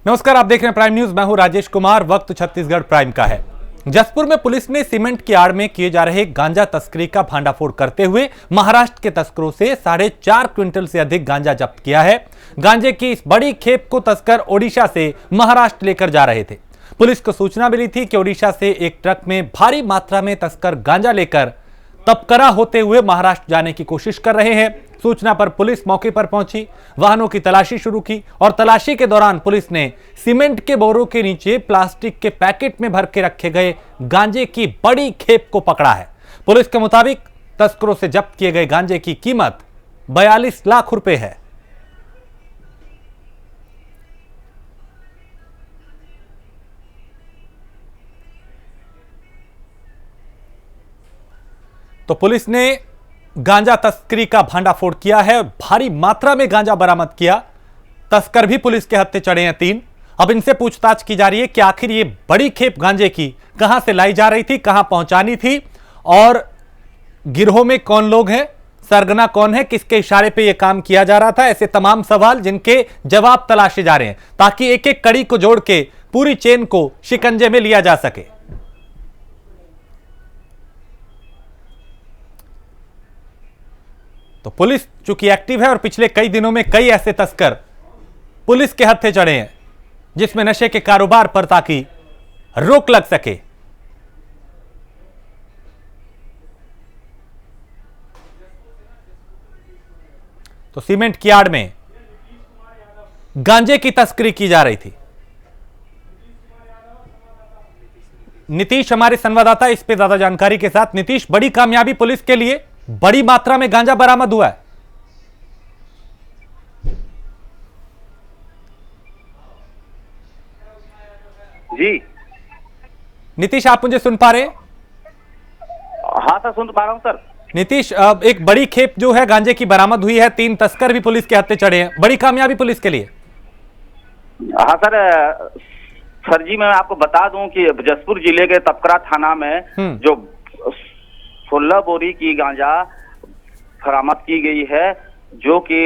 नमस्कार, आप देख रहे हैं प्राइम न्यूज। मैं हूं राजेश कुमार। वक्त छत्तीसगढ़ प्राइम का है। जसपुर में पुलिस ने सीमेंट की आड़ में किए जा रहे गांजा तस्करी का भांडाफोड़ करते हुए महाराष्ट्र के तस्करों से 4.5 क्विंटल से अधिक गांजा जब्त किया है। गांजे की इस बड़ी खेप को तस्कर ओडिशा से महाराष्ट्र लेकर जा रहे थे। पुलिस को सूचना मिली थी कि ओडिशा से एक ट्रक में भारी मात्रा में तस्कर गांजा लेकर तपकरा होते हुए महाराष्ट्र जाने की कोशिश कर रहे हैं। सूचना पर पुलिस मौके पर पहुंची, वाहनों की तलाशी शुरू की और तलाशी के दौरान पुलिस ने सीमेंट के बोरों के नीचे प्लास्टिक के पैकेट में भर के रखे गए गांजे की बड़ी खेप को पकड़ा है। पुलिस के मुताबिक तस्करों से जब्त किए गए गांजे की कीमत 42 लाख रुपए है। तो पुलिस ने गांजा तस्करी का भांडाफोड़ किया है, भारी मात्रा में गांजा बरामद किया। तस्कर भी पुलिस के हत्थे चढ़े हैं 3। अब इनसे पूछताछ की जा रही है कि आखिर ये बड़ी खेप गांजे की कहां से लाई जा रही थी, कहां पहुंचानी थी और गिरोह में कौन लोग हैं, सरगना कौन है, किसके इशारे पे यह काम किया जा रहा था। ऐसे तमाम सवाल जिनके जवाब तलाशे जा रहे हैं ताकि एक एक कड़ी को जोड़ के पूरी चेन को शिकंजे में लिया जा सके। तो पुलिस चूंकि एक्टिव है और पिछले कई दिनों में कई ऐसे तस्कर पुलिस के हत्थे चढ़े हैं जिसमें नशे के कारोबार पर ताकि रोक लग सके। तो सीमेंट की आड़ में गांजे की तस्करी की जा रही थी। नीतीश हमारे संवाददाता इस पे ज्यादा जानकारी के साथ। नीतीश, बड़ी कामयाबी पुलिस के लिए, बड़ी मात्रा में गांजा बरामद हुआ है। जी नीतीश, आप मुझे सुन पा रहे हैं? हाँ सर, सुन पा रहा हूं सर। नीतीश, एक बड़ी खेप जो है गांजे की बरामद हुई है, 3 तस्कर भी पुलिस के हत्थे चढ़े हैं, बड़ी कामयाबी पुलिस के लिए। हाँ सर जी, मैं आपको बता दूं कि जसपुर जिले के तपकरा थाना में जो 16 बोरी की गांजा बरामद की गई है, जो कि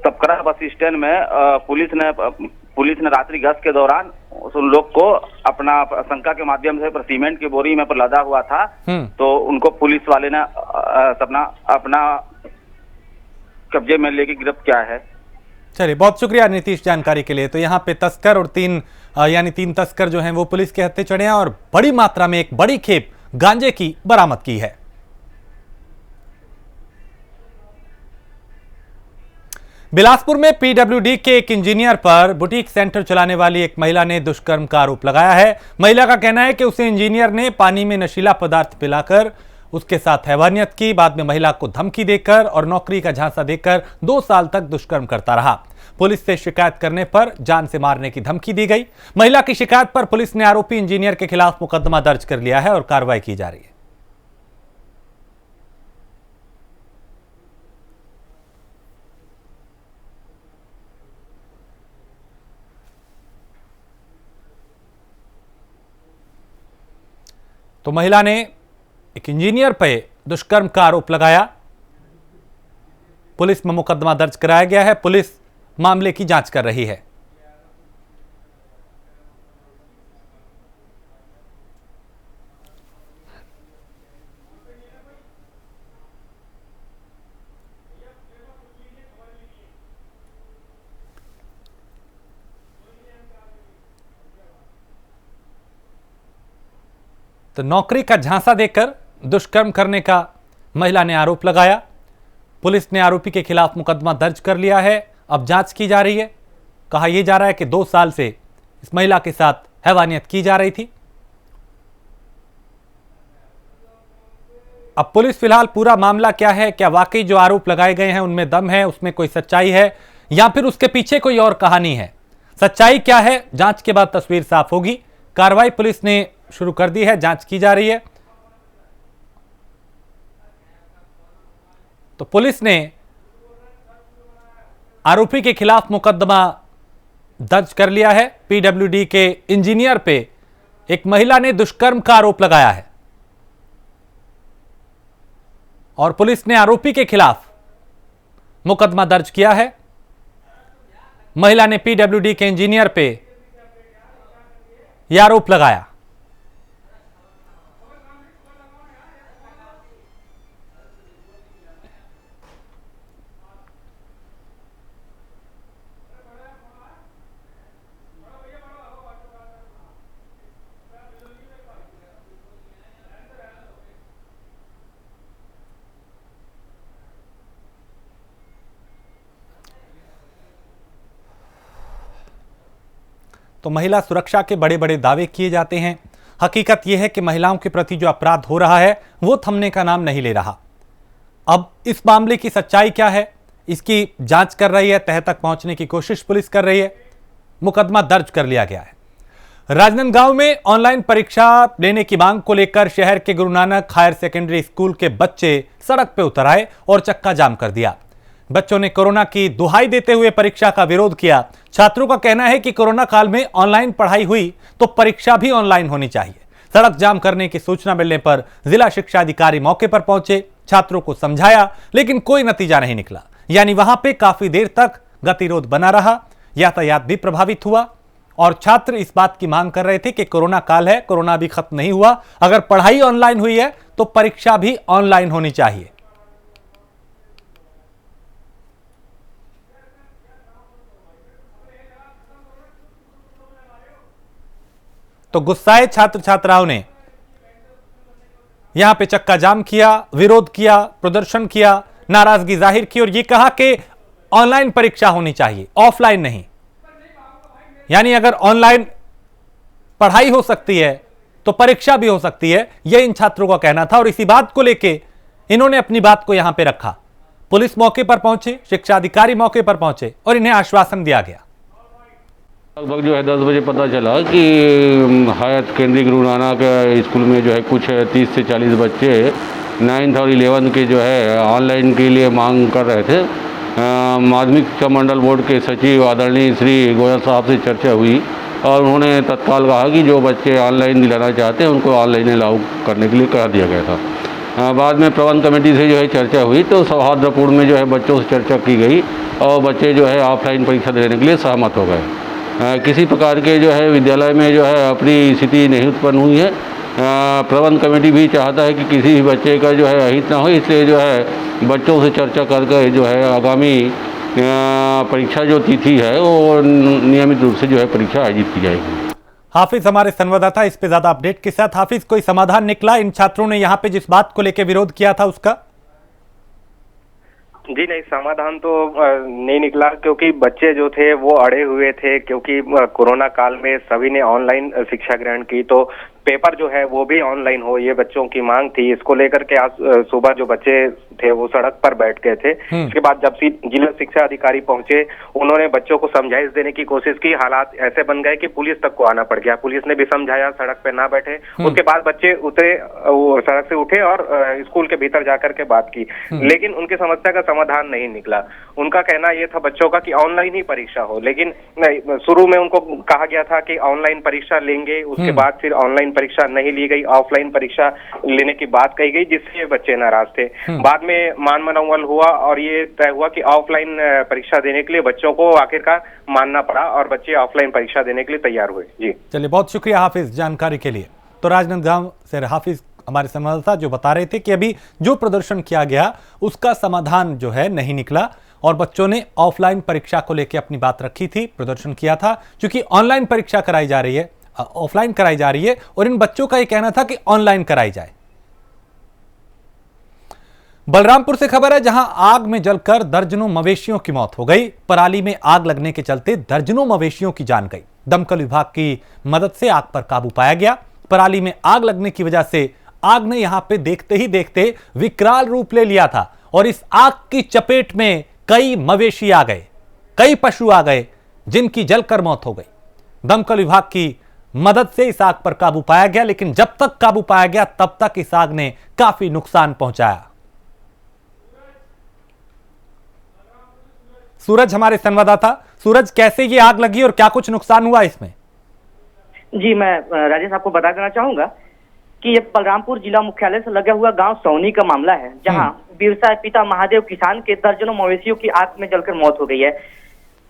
तपकरा बस स्टैंड में पुलिस ने रात्रि गश्त के दौरान उन लोग को अपना शंका के माध्यम से सीमेंट की बोरी में पर लदा हुआ था, तो उनको पुलिस वाले ने अपना कब्जे में लेके गिरफ्त किया है। चलिए, बहुत शुक्रिया नीतीश जानकारी के लिए। तो यहाँ पे तस्कर और 3 तस्कर जो हैं वो पुलिस के हत्थे चढ़े हैं और बड़ी मात्रा में एक बड़ी खेप गांजे की बरामद की है। बिलासपुर में पीडब्ल्यूडी के एक इंजीनियर पर बुटीक सेंटर चलाने वाली एक महिला ने दुष्कर्म का आरोप लगाया है। महिला का कहना है कि उसे इंजीनियर ने पानी में नशीला पदार्थ पिलाकर उसके साथ हैवानियत की। बाद में महिला को धमकी देकर और नौकरी का झांसा देकर 2 साल तक दुष्कर्म करता रहा। पुलिस से शिकायत करने पर जान से मारने की धमकी दी गई। महिला की शिकायत पर पुलिस ने आरोपी इंजीनियर के खिलाफ मुकदमा दर्ज कर लिया है और कार्रवाई की जा रही है। तो महिला ने एक इंजीनियर पे दुष्कर्म का आरोप लगाया। पुलिस में मुकदमा दर्ज कराया गया है। पुलिस मामले की जांच कर रही है। तो नौकरी का झांसा देकर दुष्कर्म करने का महिला ने आरोप लगाया। पुलिस ने आरोपी के खिलाफ मुकदमा दर्ज कर लिया है। अब जांच की जा रही है। कहा यह जा रहा है कि 2 साल से इस महिला के साथ हैवानियत की जा रही थी। अब पुलिस फिलहाल पूरा मामला क्या है, क्या वाकई जो आरोप लगाए गए हैं उनमें दम है, उसमें कोई सच्चाई है या फिर उसके पीछे कोई और कहानी है, सच्चाई क्या है, जांच के बाद तस्वीर साफ होगी। कार्रवाई पुलिस ने शुरू कर दी है, जांच की जा रही है। तो पुलिस ने आरोपी के खिलाफ मुकदमा दर्ज कर लिया है। पीडब्ल्यूडी के इंजीनियर पे एक महिला ने दुष्कर्म का आरोप लगाया है और पुलिस ने आरोपी के खिलाफ मुकदमा दर्ज किया है। महिला ने पीडब्ल्यूडी के इंजीनियर पे यह आरोप लगाया। तो महिला सुरक्षा के बड़े बड़े दावे किए जाते हैं। हकीकत यह है कि महिलाओं के प्रति जो अपराध हो रहा है वो थमने का नाम नहीं ले रहा। अब इस मामले की सच्चाई क्या है, इसकी जांच कर रही है, तह तक पहुंचने की कोशिश पुलिस कर रही है। मुकदमा दर्ज कर लिया गया है। राजनांदगांव में ऑनलाइन परीक्षा लेने की मांग को लेकर शहर के Guru Nanak higher secondary school के बच्चे सड़क पर उतर आए और चक्का जाम कर दिया। बच्चों ने कोरोना की दुहाई देते हुए परीक्षा का विरोध किया। छात्रों का कहना है कि कोरोना काल में ऑनलाइन पढ़ाई हुई तो परीक्षा भी ऑनलाइन होनी चाहिए। सड़क जाम करने की सूचना मिलने पर जिला शिक्षा अधिकारी मौके पर पहुंचे, छात्रों को समझाया, लेकिन कोई नतीजा नहीं निकला। यानी वहां पे काफी देर तक गतिरोध बना रहा, यातायात भी प्रभावित हुआ और छात्र इस बात की मांग कर रहे थे कि कोरोना काल है, कोरोना भी खत्म नहीं हुआ, अगर पढ़ाई ऑनलाइन हुई है तो परीक्षा भी ऑनलाइन होनी चाहिए। तो गुस्साए छात्र छात्राओं ने यहां पे चक्का जाम किया, विरोध किया, प्रदर्शन किया, नाराजगी जाहिर की और यह कहा कि ऑनलाइन परीक्षा होनी चाहिए, ऑफलाइन नहीं। यानी अगर ऑनलाइन पढ़ाई हो सकती है तो परीक्षा भी हो सकती है, यह इन छात्रों का कहना था और इसी बात को लेके इन्होंने अपनी बात को यहां पे रखा। पुलिस मौके पर पहुंचे, शिक्षा अधिकारी मौके पर पहुंचे और इन्हें आश्वासन दिया गया। लगभग जो है 10 बजे पता चला कि higher secondary Guru Nanak school में जो है कुछ 30 से 40 बच्चे 9th और 11th के जो है ऑनलाइन के लिए मांग कर रहे थे। माध्यमिक शिक्षा मंडल बोर्ड के सचिव आदरणीय श्री गोयल साहब से चर्चा हुई और उन्होंने तत्काल कहा कि जो बच्चे ऑनलाइन दिलाना चाहते हैं उनको ऑनलाइन लागू करने के लिए कह दिया गया था। बाद में प्रबंध कमेटी से जो है चर्चा हुई तो सौहार्दपूर्ण में जो है बच्चों से चर्चा की गई और बच्चे जो है ऑफलाइन परीक्षा देने के लिए सहमत हो गए। किसी प्रकार के जो है विद्यालय में जो है अपनी स्थिति नहीं उत्पन्न हुई है। प्रबंध कमेटी भी चाहता है कि किसी भी बच्चे का जो है अहित ना हो, इसलिए जो है बच्चों से चर्चा करके जो है आगामी परीक्षा जो तिथि है वो नियमित रूप से जो है परीक्षा आयोजित की जाएगी। हाफिज हमारे संवाददाता इस पे ज्यादा अपडेट के साथ। हाफिज, कोई समाधान निकला इन छात्रों ने यहाँ पे जिस बात को लेकर विरोध किया था उसका? जी नहीं, समाधान तो नहीं निकला क्योंकि बच्चे जो थे वो अड़े हुए थे, क्योंकि कोरोना काल में सभी ने ऑनलाइन शिक्षा ग्रहण की तो पेपर जो है वो भी ऑनलाइन हो, ये बच्चों की मांग थी। इसको लेकर के आज सुबह जो बच्चे थे वो सड़क पर बैठ गए थे। इसके बाद जब जिला शिक्षा अधिकारी पहुंचे उन्होंने बच्चों को समझाइश देने की कोशिश की। हालात ऐसे बन गए कि पुलिस तक को आना पड़ गया। पुलिस ने भी समझाया, सड़क पे ना बैठे। उसके बाद बच्चे उतरे, सड़क से उठे और स्कूल के भीतर जाकर के बात की, लेकिन उनकी समस्या का समाधान नहीं निकला। उनका कहना यह था बच्चों का कि ऑनलाइन ही परीक्षा हो, लेकिन शुरू में उनको कहा गया था कि ऑनलाइन परीक्षा लेंगे, उसके बाद फिर ऑनलाइन परीक्षा नहीं ली गई, ऑफलाइन परीक्षा लेने की बात कही गई, जिससे बच्चे नाराज थे। बाद में मान मनोवल हुआ और ये तय हुआ कि ऑफलाइन परीक्षा देने के लिए बच्चों को आखिरकार मानना पड़ा और बच्चे ऑफलाइन परीक्षा देने के लिए तैयार हुए। जी चलिए, बहुत शुक्रिया हाफिज जानकारी के लिए। तो राजनांदगांव से हाफिज हमारे संवाददाता जो बता रहे थे कि अभी जो प्रदर्शन किया गया उसका समाधान जो है नहीं निकला और बच्चों ने ऑफलाइन परीक्षा को लेकर अपनी बात रखी थी, प्रदर्शन किया था। क्योंकि ऑनलाइन परीक्षा कराई जा रही है, ऑफलाइन कराई जा रही है और इन बच्चों का यह कहना था कि ऑनलाइन कराई जाए। बलरामपुर से खबर है, जहां आग में जलकर दर्जनों मवेशियों की मौत हो गई। पराली में आग लगने के चलते दर्जनों मवेशियों की जान गई। दमकल विभाग की मदद से आग पर काबू पाया गया। पराली में आग लगने की वजह से आग ने यहां पे देखते ही देखते विकराल रूप ले लिया था और इस आग की चपेट में कई मवेशी आ गए, कई पशु आ गए जिनकी जलकर मौत हो गई। दमकल विभाग की मदद से इस आग पर काबू पाया गया, लेकिन जब तक काबू पाया गया तब तक इस आग ने काफी नुकसान पहुंचाया। सूरज हमारे संवाददाता। सूरज, कैसे ये आग लगी और क्या कुछ नुकसान हुआ इसमें? जी, मैं राजेश आपको बता देना चाहूंगा कि ये बलरामपुर जिला मुख्यालय से लगा हुआ गांव सौनी का मामला है, जहां बिरसा पिता महादेव किसान के दर्जनों मवेशियों की आग में जलकर मौत हो गई है।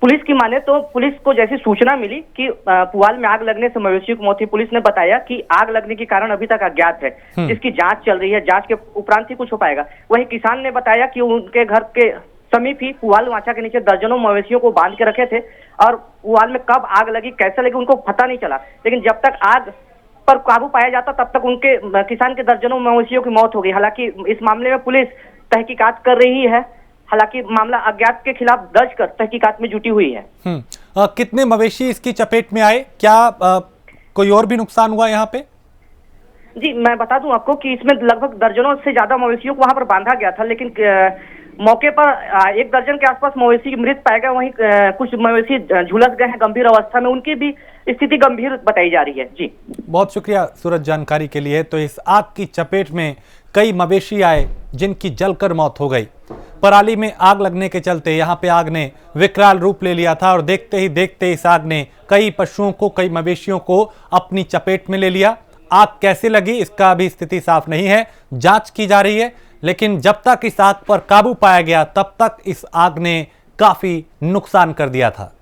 पुलिस की माने तो पुलिस को जैसी सूचना मिली कि पुआल में आग लगने से मवेशियों की मौत हुई, पुलिस ने बताया कि आग लगने के कारण अभी तक अज्ञात है, जिसकी जांच चल रही है, जांच के उपरांत ही कुछ हो पाएगा। वहीं किसान ने बताया कि उनके घर के समीप ही पुआल वाचा के नीचे दर्जनों मवेशियों को बांध के रखे थे और पुआल में कब आग लगी, कैसे लगी, उनको पता नहीं चला। लेकिन जब तक आग पर काबू पाया जाता तब तक उनके किसान के दर्जनों मवेशियों की मौत हो गई। हालांकि इस मामले में पुलिस तहकीकात कर रही है, हालांकि मामला अज्ञात के खिलाफ दर्ज कर तहकीकात में जुटी हुई है। कितने मवेशी इसकी चपेट में आए, क्या कोई और भी नुकसान हुआ यहाँ पे? जी मैं बता दूं आपको कि इसमें लगभग दर्जनों से ज्यादा मवेशियों को वहां पर बांधा गया था, लेकिन मौके पर 1 दर्जन के आसपास मवेशी मृत पाए गए। वहीं कुछ मवेशी झुलस गए हैं गंभीर अवस्था में, उनकी भी स्थिति गंभीर बताई जा रही है। जी बहुत शुक्रिया सूरज जानकारी के लिए। तो इस आग की चपेट में कई मवेशी आए जिनकी जलकर मौत हो गई। पराली में आग लगने के चलते यहाँ पे आग ने विकराल रूप ले लिया था और देखते ही देखते इस आग ने कई पशुओं को, कई मवेशियों को अपनी चपेट में ले लिया। आग कैसे लगी इसका अभी स्थिति साफ नहीं है, जांच की जा रही है, लेकिन जब तक इस आग पर काबू पाया गया तब तक इस आग ने काफी नुकसान कर दिया था।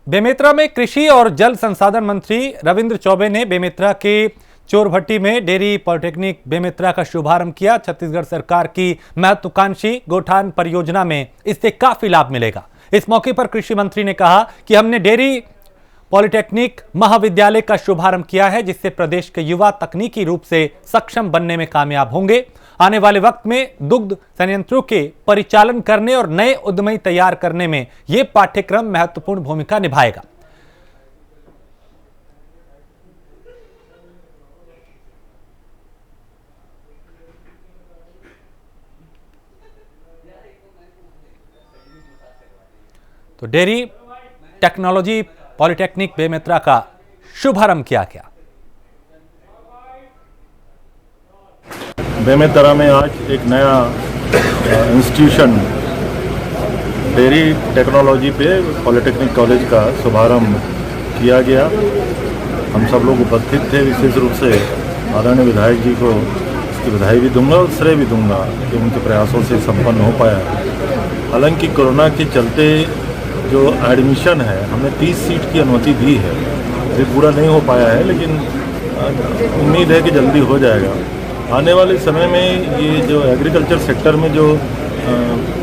बेमेतरा में कृषि और जल संसाधन मंत्री रविंद्र चौबे ने बेमेतरा के चोरभट्टी में डेयरी पॉलिटेक्निक बेमेतरा का शुभारंभ किया। छत्तीसगढ़ सरकार की महत्वाकांक्षी गोठान परियोजना में इससे काफी लाभ मिलेगा। इस मौके पर कृषि मंत्री ने कहा कि हमने डेयरी पॉलिटेक्निक महाविद्यालय का शुभारंभ किया है, जिससे प्रदेश के युवा तकनीकी रूप से सक्षम बनने में कामयाब होंगे। आने वाले वक्त में दुग्ध संयंत्रों के परिचालन करने और नए उद्यमी तैयार करने में यह पाठ्यक्रम महत्वपूर्ण भूमिका निभाएगा। तो डेयरी टेक्नोलॉजी पॉलिटेक्निक बेमेतरा का शुभारंभ किया गया। बेमेतरा में आज एक नया इंस्टीट्यूशन डेयरी टेक्नोलॉजी पे पॉलिटेक्निक कॉलेज का शुभारंभ किया गया। हम सब लोग उपस्थित थे। विशेष रूप से आदरणीय विधायक जी को इसकी बधाई भी दूंगा और श्रेय भी दूंगा कि उनके प्रयासों से संपन्न हो पाया। हालांकि कोरोना के चलते जो एडमिशन है, हमने 30 सीट की अनुमति दी है, ये पूरा नहीं हो पाया है, लेकिन उम्मीद है कि जल्दी हो जाएगा। आने वाले समय में ये जो एग्रीकल्चर सेक्टर में जो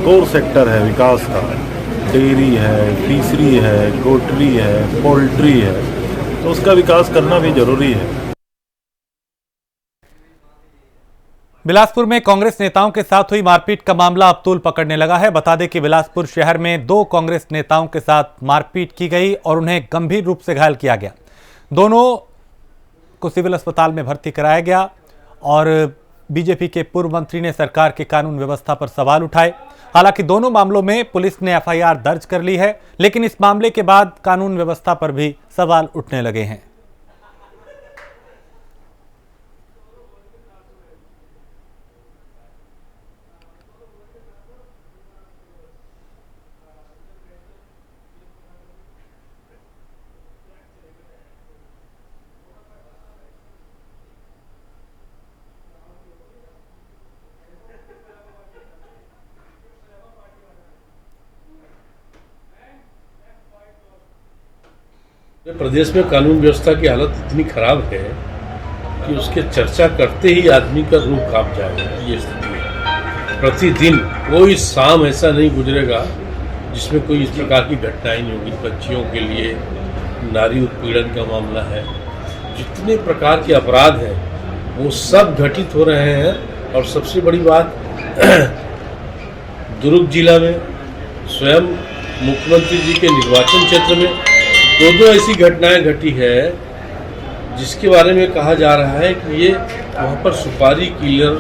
कोर सेक्टर है विकास का, डेयरी है, फिशरी है, गोटरी है, पोल्ट्री है, तो उसका विकास करना भी जरूरी है। बिलासपुर में कांग्रेस नेताओं के साथ हुई मारपीट का मामला अब तूल पकड़ने लगा है। बता दें कि बिलासपुर शहर में 2 कांग्रेस नेताओं के साथ मारपीट की गई और उन्हें गंभीर रूप से घायल किया गया। दोनों को सिविल अस्पताल में भर्ती कराया गया और बीजेपी के पूर्व मंत्री ने सरकार के कानून व्यवस्था पर सवाल उठाए। हालांकि दोनों मामलों में पुलिस ने एफआईआर दर्ज कर ली है, लेकिन इस मामले के बाद कानून व्यवस्था पर भी सवाल उठने लगे हैं। प्रदेश में कानून व्यवस्था की हालत इतनी खराब है कि उसके चर्चा करते ही आदमी का रूह कांप जाएगा। ये स्थिति है। प्रतिदिन कोई शाम ऐसा नहीं गुजरेगा जिसमें कोई इस प्रकार की घटनाएं नहीं होगी। बच्चियों के लिए नारी उत्पीड़न का मामला है, जितने प्रकार के अपराध हैं वो सब घटित हो रहे हैं। और सबसे बड़ी बात, दुर्ग जिला में स्वयं मुख्यमंत्री जी के निर्वाचन क्षेत्र में 2 ऐसी घटनाएं घटी है जिसके बारे में कहा जा रहा है कि ये वहाँ पर सुपारी किलर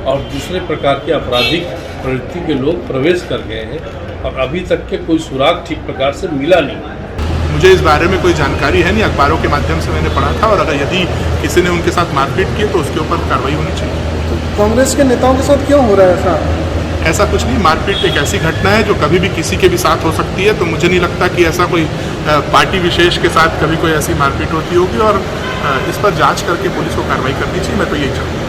और दूसरे प्रकार के आपराधिक प्रवृत्ति के लोग प्रवेश कर गए हैं और अभी तक के कोई सुराग ठीक प्रकार से मिला नहीं। मुझे इस बारे में कोई जानकारी है नहीं, अखबारों के माध्यम से मैंने पढ़ा था, और अगर यदि किसी ने उनके साथ मारपीट की तो उसके ऊपर कार्रवाई होनी चाहिए। तो कांग्रेस के नेताओं के साथ क्यों हो रहा है ऐसा? ऐसा कुछ नहीं, मारपीट एक ऐसी घटना है जो कभी भी किसी के भी साथ हो सकती है। तो मुझे नहीं लगता कि ऐसा कोई पार्टी विशेष के साथ कभी कोई ऐसी मारपीट होती होगी, और इस पर जांच करके पुलिस को कार्रवाई करनी चाहिए। मैं तो यही चाहूँगा।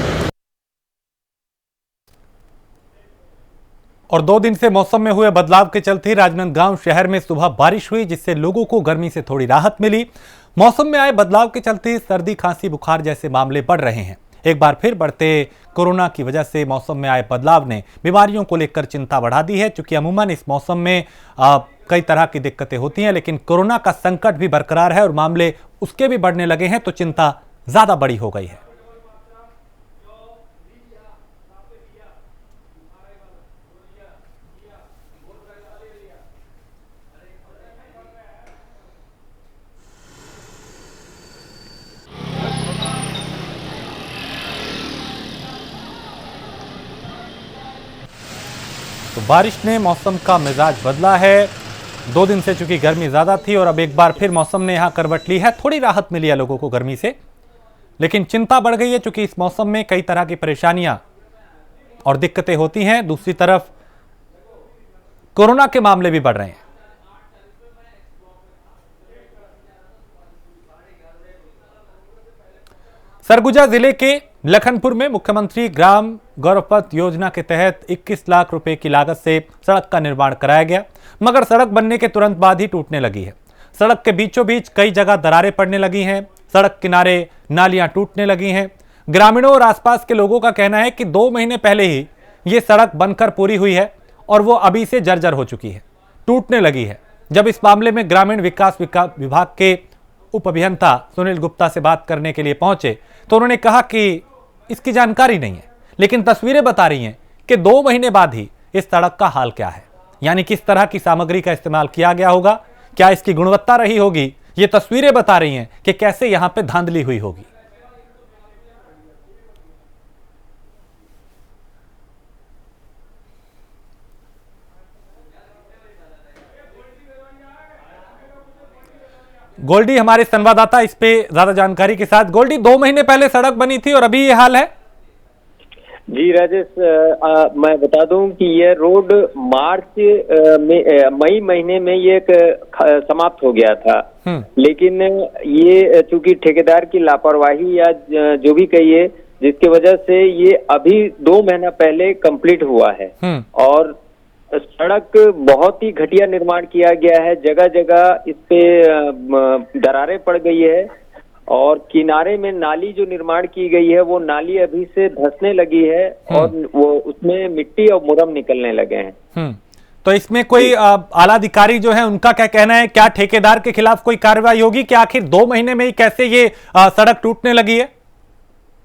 और 2 दिन से मौसम में हुए बदलाव के चलते राजनांदगांव शहर में सुबह बारिश हुई, जिससे लोगों को गर्मी से थोड़ी राहत मिली। मौसम में आए बदलाव के चलते सर्दी, खांसी, बुखार जैसे मामले बढ़ रहे हैं। एक बार फिर बढ़ते कोरोना की वजह से मौसम में आए बदलाव ने बीमारियों को लेकर चिंता बढ़ा दी है। क्योंकि अमूमन इस मौसम में कई तरह की दिक्कतें होती हैं, लेकिन कोरोना का संकट भी बरकरार है और मामले उसके भी बढ़ने लगे हैं, तो चिंता ज्यादा बड़ी हो गई है। तो बारिश ने मौसम का मिजाज बदला है। 2 दिन से चूंकि गर्मी ज्यादा थी और अब एक बार फिर मौसम ने यहां करवट ली है। थोड़ी राहत मिली है लोगों को गर्मी से, लेकिन चिंता बढ़ गई है क्योंकि इस मौसम में कई तरह की परेशानियां और दिक्कतें होती हैं। दूसरी तरफ कोरोना के मामले भी बढ़ रहे हैं। सरगुजा जिले के लखनपुर में मुख्यमंत्री ग्राम गौरवपथ योजना के तहत 21 लाख रुपए की लागत से सड़क का निर्माण कराया गया, मगर सड़क बनने के तुरंत बाद ही टूटने लगी है। सड़क के बीचों बीच कई जगह दरारें पड़ने लगी हैं, सड़क किनारे नालियां टूटने लगी हैं। ग्रामीणों और आसपास के लोगों का कहना है कि 2 महीने पहले ही ये सड़क बनकर पूरी हुई है और वो अभी से जर्जर हो चुकी है, टूटने लगी है। जब इस मामले में ग्रामीण विकास विभाग के उप अभियंता सुनील गुप्ता से बात करने के लिए पहुंचे तो उन्होंने कहा कि इसकी जानकारी नहीं है, लेकिन तस्वीरें बता रही हैं कि 2 महीने बाद ही इस सड़क का हाल क्या है, यानी किस तरह की सामग्री का इस्तेमाल किया गया होगा, क्या इसकी गुणवत्ता रही होगी। ये तस्वीरें बता रही हैं कि कैसे यहां पे धांधली हुई होगी। गोल्डी हमारे संवाददाता इस पे ज्यादा जानकारी के साथ। गोल्डी, 2 महीने पहले सड़क बनी थी और अभी ये हाल है। जी राजेश, मैं बता दूं कि ये रोड मार्च में मई महीने में ये समाप्त हो गया था, लेकिन ये चूंकि ठेकेदार की लापरवाही या जो भी कहिए, जिसकी वजह से ये अभी 2 महीना पहले कंप्लीट हुआ है। और सड़क बहुत ही घटिया निर्माण किया गया है, जगह जगह इस पे दरारें पड़ गई है और किनारे में नाली जो निर्माण की गई है वो नाली अभी से धंसने लगी है और वो उसमें मिट्टी और मुरम निकलने लगे हैं। तो इसमें कोई आला अधिकारी जो है उनका क्या कहना है, क्या ठेकेदार के खिलाफ कोई कार्रवाई होगी कि आखिर 2 महीने में ही कैसे ये सड़क टूटने लगी है?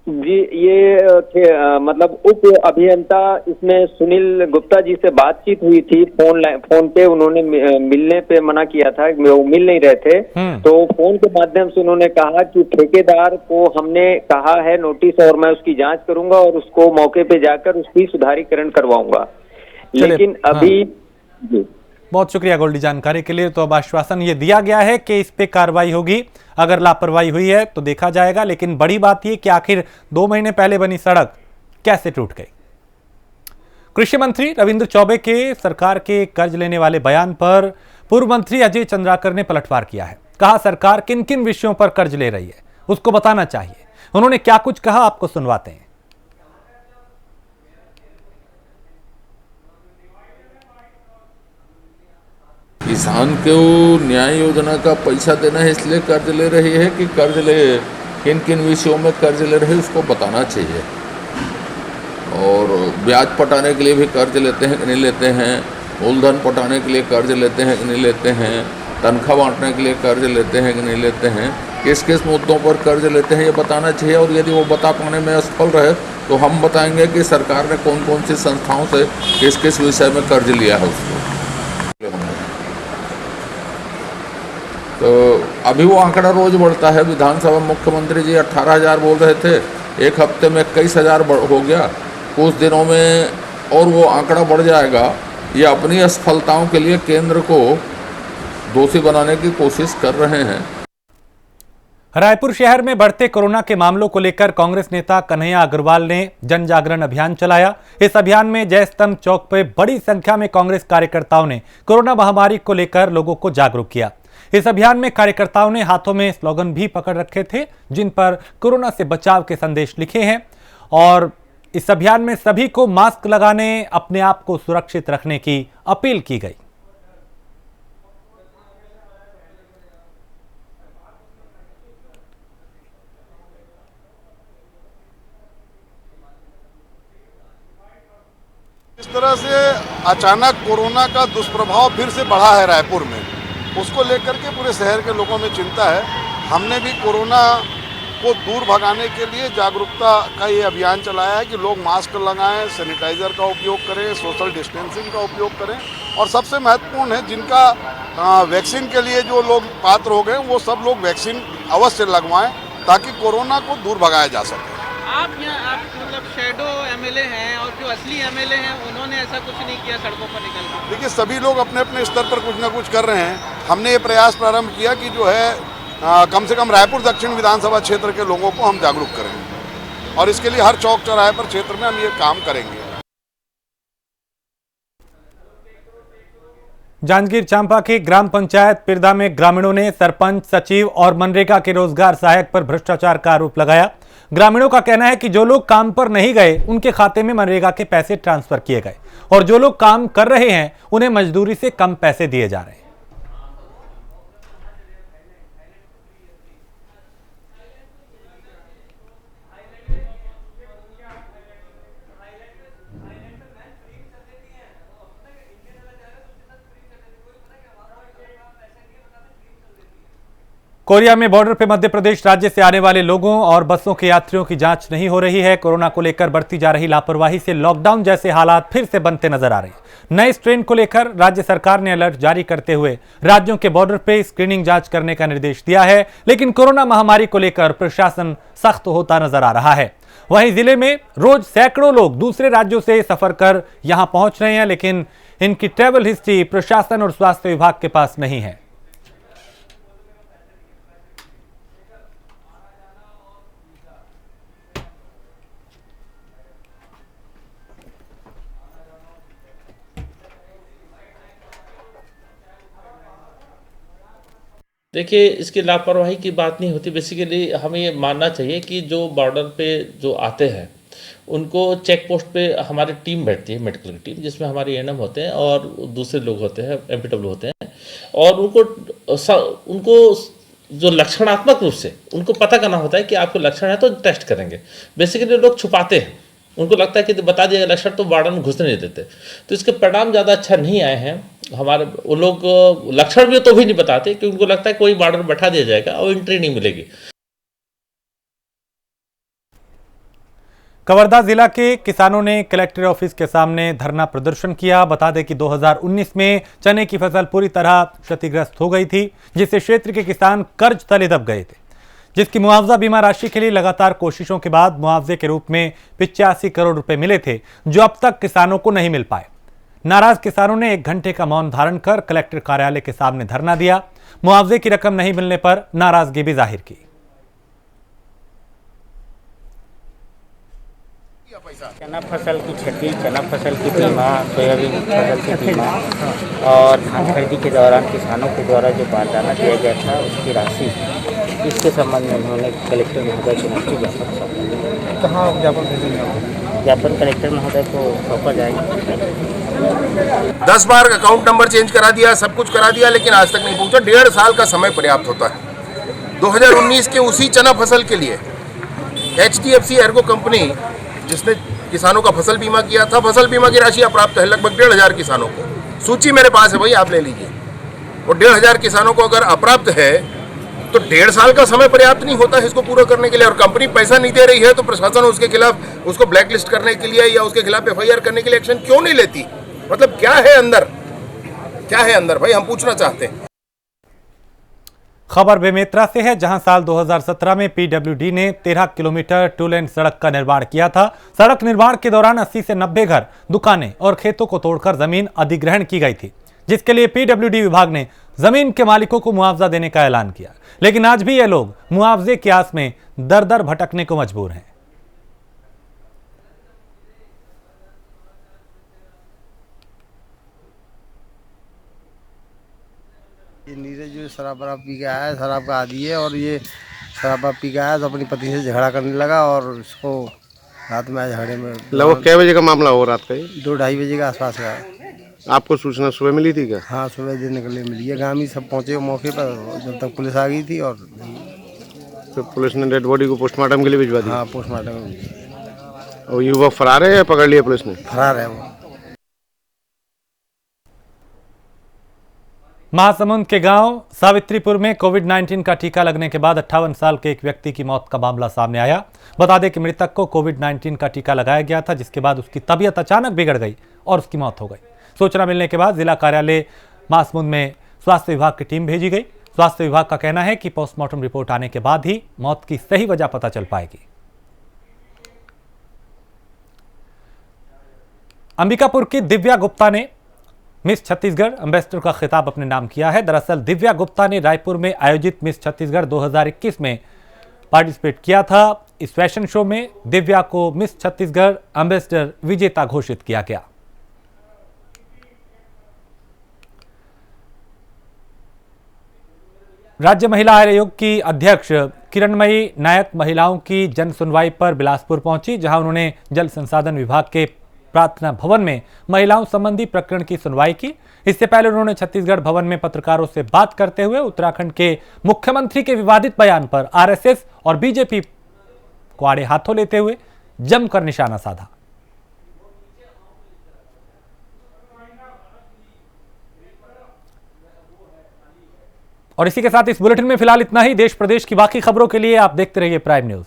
जी, ये मतलब उप अभियंता इसमें सुनील गुप्ता जी से बातचीत हुई थी फोन पे। उन्होंने मिलने पे मना किया था, वो मिल नहीं रहे थे, तो फोन के माध्यम से उन्होंने कहा कि ठेकेदार को हमने कहा है नोटिस और मैं उसकी जांच करूंगा और उसको मौके पे जाकर उसकी सुधारीकरण करवाऊंगा। लेकिन अभी जी, बहुत शुक्रिया गोल्डी जानकारी के लिए। तो अब आश्वासन ये दिया गया है कि इस पे कार्रवाई होगी, अगर लापरवाही हुई है तो देखा जाएगा। लेकिन बड़ी बात यह कि आखिर 2 महीने पहले बनी सड़क कैसे टूट गई। कृषि मंत्री रविंद्र चौबे के सरकार के कर्ज लेने वाले बयान पर पूर्व मंत्री अजय चंद्राकर ने पलटवार किया है। कहा सरकार किन किन विषयों पर कर्ज ले रही है उसको बताना चाहिए। उन्होंने क्या कुछ कहा आपको सुनवाते हैं। किसान को न्याय योजना का पैसा देना है इसलिए कर्ज ले रही है कि कर्ज ले किन किन विषयों में कर्ज ले रहे हैं उसको बताना चाहिए। और ब्याज पटाने के लिए भी कर्ज लेते हैं कि नहीं लेते हैं, मूलधन पटाने के लिए कर्ज लेते हैं कि नहीं लेते हैं, तनख्वाह बांटने के लिए कर्ज लेते हैं कि नहीं लेते हैं, किस किस मुद्दों पर कर्ज लेते हैं ये बताना चाहिए। और यदि वो बता पाने में असफल रहे तो हम बताएंगे कि सरकार ने कौन कौन सी संस्थाओं से किस किस विषय में कर्ज लिया है उसको। तो अभी वो आंकड़ा रोज बढ़ता है। विधानसभा मुख्यमंत्री जी 18,000 बोल रहे थे, एक हफ्ते में 21,000 हो गया, कुछ दिनों में और वो आंकड़ा बढ़ जाएगा। ये अपनी असफलताओं के लिए केंद्र को दोषी बनाने की कोशिश कर रहे हैं। रायपुर शहर में बढ़ते कोरोना के मामलों को लेकर कांग्रेस नेता कन्हैया अग्रवाल ने जन जागरण अभियान चलाया। इस अभियान में जय स्तंभ चौक पर बड़ी संख्या में कांग्रेस कार्यकर्ताओं ने कोरोना महामारी को लेकर लोगों को जागरूक किया। इस अभियान में कार्यकर्ताओं ने हाथों में स्लोगन भी पकड़ रखे थे, जिन पर कोरोना से बचाव के संदेश लिखे हैं और इस अभियान में सभी को मास्क लगाने, अपने आप को सुरक्षित रखने की अपील की गई। इस तरह से अचानक कोरोना का दुष्प्रभाव फिर से बढ़ा है रायपुर में, उसको लेकर के पूरे शहर के लोगों में चिंता है। हमने भी कोरोना को दूर भगाने के लिए जागरूकता का ये अभियान चलाया है कि लोग मास्क लगाएं, सैनिटाइजर का उपयोग करें, सोशल डिस्टेंसिंग का उपयोग करें और सबसे महत्वपूर्ण है जिनका वैक्सीन के लिए जो लोग पात्र हो गए वो सब लोग वैक्सीन अवश्य लगवाएं ताकि कोरोना को दूर भगाया जा सके। आप मतलब शैडो एमएलए हैं और जो असली एमएलए हैं उन्होंने ऐसा कुछ नहीं किया सड़कों पर निकलकर। देखिए सभी लोग अपने अपने स्तर पर कुछ ना कुछ कर रहे हैं। हमने ये प्रयास प्रारंभ किया कि जो है कम से कम रायपुर दक्षिण विधानसभा क्षेत्र के लोगों को हम जागरूक करेंगे और इसके लिए हर चौक चौराहे पर क्षेत्र में हम ये काम करेंगे। जांजगीर चांपा के ग्राम पंचायत पिरदा में ग्रामीणों ने सरपंच, सचिव और मनरेगा के रोजगार सहायक पर भ्रष्टाचार का आरोप लगाया। ग्रामीणों का कहना है कि जो लोग काम पर नहीं गए उनके खाते में मनरेगा के पैसे ट्रांसफर किए गए और जो लोग काम कर रहे हैं उन्हें मजदूरी से कम पैसे दिए जा रहे हैं। कोरिया में बॉर्डर पे मध्य प्रदेश राज्य से आने वाले लोगों और बसों के यात्रियों की जांच नहीं हो रही है। कोरोना को लेकर बढ़ती जा रही लापरवाही से लॉकडाउन जैसे हालात फिर से बनते नजर आ रहे हैं। नए स्ट्रेन को लेकर राज्य सरकार ने अलर्ट जारी करते हुए राज्यों के बॉर्डर पे स्क्रीनिंग जांच करने का निर्देश दिया है, लेकिन कोरोना महामारी को लेकर प्रशासन सख्त होता नजर आ रहा है। वहीं जिले में रोज सैकड़ों लोग दूसरे राज्यों से सफर कर यहां पहुंच रहे हैं, लेकिन इनकी ट्रैवल हिस्ट्री प्रशासन और स्वास्थ्य विभाग के पास नहीं है। देखिए, इसकी लापरवाही की बात नहीं होती। बेसिकली हमें ये मानना चाहिए कि जो बॉर्डर पे जो आते हैं उनको चेक पोस्ट पे हमारी टीम बैठती है, मेडिकल की टीम, जिसमें हमारे एएनएम होते हैं और दूसरे लोग होते हैं, एमपीडब्ल्यू होते हैं, और उनको जो लक्षणात्मक रूप से उनको पता करना होता है कि आपको लक्षण है तो टेस्ट करेंगे। बेसिकली लोग छुपाते हैं, उनको लगता है कि बता दिया लक्षण तो बॉर्डर में घुसने नहीं देते, तो इसके परिणाम ज़्यादा अच्छा नहीं आए हैं। हमारे वो लोग लक्षण भी तो भी नहीं बताते कि उनको लगता है कोई बॉर्डर में बैठा दिया जाएगा और एंट्री नहीं मिलेगी। कवर्धा जिला के किसानों ने कलेक्टर ऑफिस के सामने धरना प्रदर्शन किया। बता दें कि 2019 में चने की फसल पूरी तरह क्षतिग्रस्त हो गई थी, जिससे क्षेत्र के किसान कर्ज तले दब गए थे, जिसकी मुआवजा बीमा राशि के लिए लगातार कोशिशों के बाद मुआवजे के रूप में 85 करोड़ रुपए मिले थे, जो अब तक किसानों को नहीं मिल पाए। नाराज किसानों ने 1 घंटे का मौन धारण कर कलेक्टर कार्यालय के सामने धरना दिया। मुआवजे की रकम नहीं मिलने पर नाराजगी भी जाहिर की। चना फसल की क्षति, चना फसल की बीमा, सोयाबीन फसल की बीमा और धान खरीदी के दौरान किसानों के द्वारा जो बारदाना दिया गया था उसकी राशि, इसके संबंध में उन्होंने कलेक्टर महोदय को नोटिस ज्ञापन सौंपा। कहाँ ज्ञापन भेजेंगे? ज्ञापन कलेक्टर महोदय को सौंपा जाएगा। 10 बार अकाउंट नंबर चेंज करा दिया, सब कुछ करा दिया, लेकिन आज तक नहीं पहुंचा। 1.5 साल का समय पर्याप्त होता है। 2019 के उसी चना फसल के लिए HDFC एर्गो कंपनी, जिसने किसानों का फसल बीमा किया था, फसल बीमा की राशि अप्राप्त है लगभग 1,500 किसानों को। सूची मेरे पास है भाई, आप ले लीजिए। और 1,500 किसानों को अगर अप्राप्त है तो 1.5 साल का समय पर्याप्त नहीं होता है इसको पूरा करने के लिए। और कंपनी पैसा नहीं दे रही है तो प्रशासन उसके खिलाफ, उसको ब्लैकलिस्ट करने के लिए या उसके खिलाफ FIR करने के लिए एक्शन क्यों नहीं लेती? मतलब क्या है अंदर, क्या है अंदर भाई, हम पूछना चाहते हैं। खबर बेमेतरा से है, जहां साल 2017 में PWD ने 13 किलोमीटर 2 लेन सड़क का निर्माण किया था। सड़क निर्माण के दौरान 80 से 90 घर, दुकानें और खेतों को तोड़कर जमीन अधिग्रहण की गई थी, जिसके लिए पीडब्ल्यूडी विभाग ने जमीन के मालिकों को मुआवजा देने का ऐलान किया। लेकिन आज भी ये लोग मुआवजे की आस में दर दर भटकने को मजबूर हैं। ये नीरज जो शराब पी के आया है, शराब का आदी है, और ये शराब पी के आया तो अपनी पत्नी से झगड़ा करने लगा और इसको रात में झगड़े में। लगभग क्या बजे का मामला हो रात का? 2-2:30 बजे के आसपास का। आपको सूचना सुबह मिली थी क्या? हाँ, सुबह देने के लिए मिली है। गांवी सब पहुंचे मौके पर जब तक पुलिस आ गई थी, और तो पुलिस ने डेड बॉडी को पोस्टमार्टम के लिए भिजवा दी? हाँ, पोस्टमार्टम। और युवक फरार है या पकड़ लिया पुलिस ने? फरार है वो। महासमुंद के गांव सावित्रीपुर में कोविड-19 का टीका लगने के बाद 58 साल के एक व्यक्ति की मौत का मामला सामने आया। बता दें कि मृतक को कोविड-19 का टीका लगाया गया था, जिसके बाद उसकी तबीयत अचानक बिगड़ गई और उसकी मौत हो गई। सूचना मिलने के बाद जिला कार्यालय महासमुंद में स्वास्थ्य विभाग की टीम भेजी गई। स्वास्थ्य विभाग का कहना है कि पोस्टमार्टम रिपोर्ट आने के बाद ही मौत की सही वजह पता चल पाएगी। अंबिकापुर की दिव्या गुप्ता ने मिस छत्तीसगढ़ एम्बेसडर का खिताब अपने नाम किया है। दरअसल दिव्या गुप्ता ने रायपुर में आयोजित मिस छत्तीसगढ़ 2021 में पार्टिसिपेट किया था। इस फैशन शो में दिव्या को मिस छत्तीसगढ़ एम्बेसडर विजेता घोषित किया गया। राज्य महिला आयोग की अध्यक्ष किरणमयी नायक महिलाओं की जन सुनवाई पर बिलासपुर पहुंची, जहां उन्होंने जल संसाधन विभाग के प्रार्थना भवन में महिलाओं संबंधी प्रकरण की सुनवाई की। इससे पहले उन्होंने छत्तीसगढ़ भवन में पत्रकारों से बात करते हुए उत्तराखंड के मुख्यमंत्री के विवादित बयान पर आरएसएस और बीजेपी को आड़े हाथों लेते हुए जमकर निशाना साधा। और इसी के साथ इस बुलेटिन में फिलहाल इतना ही। देश प्रदेश की बाकी खबरों के लिए आप देखते रहिए प्राइम न्यूज।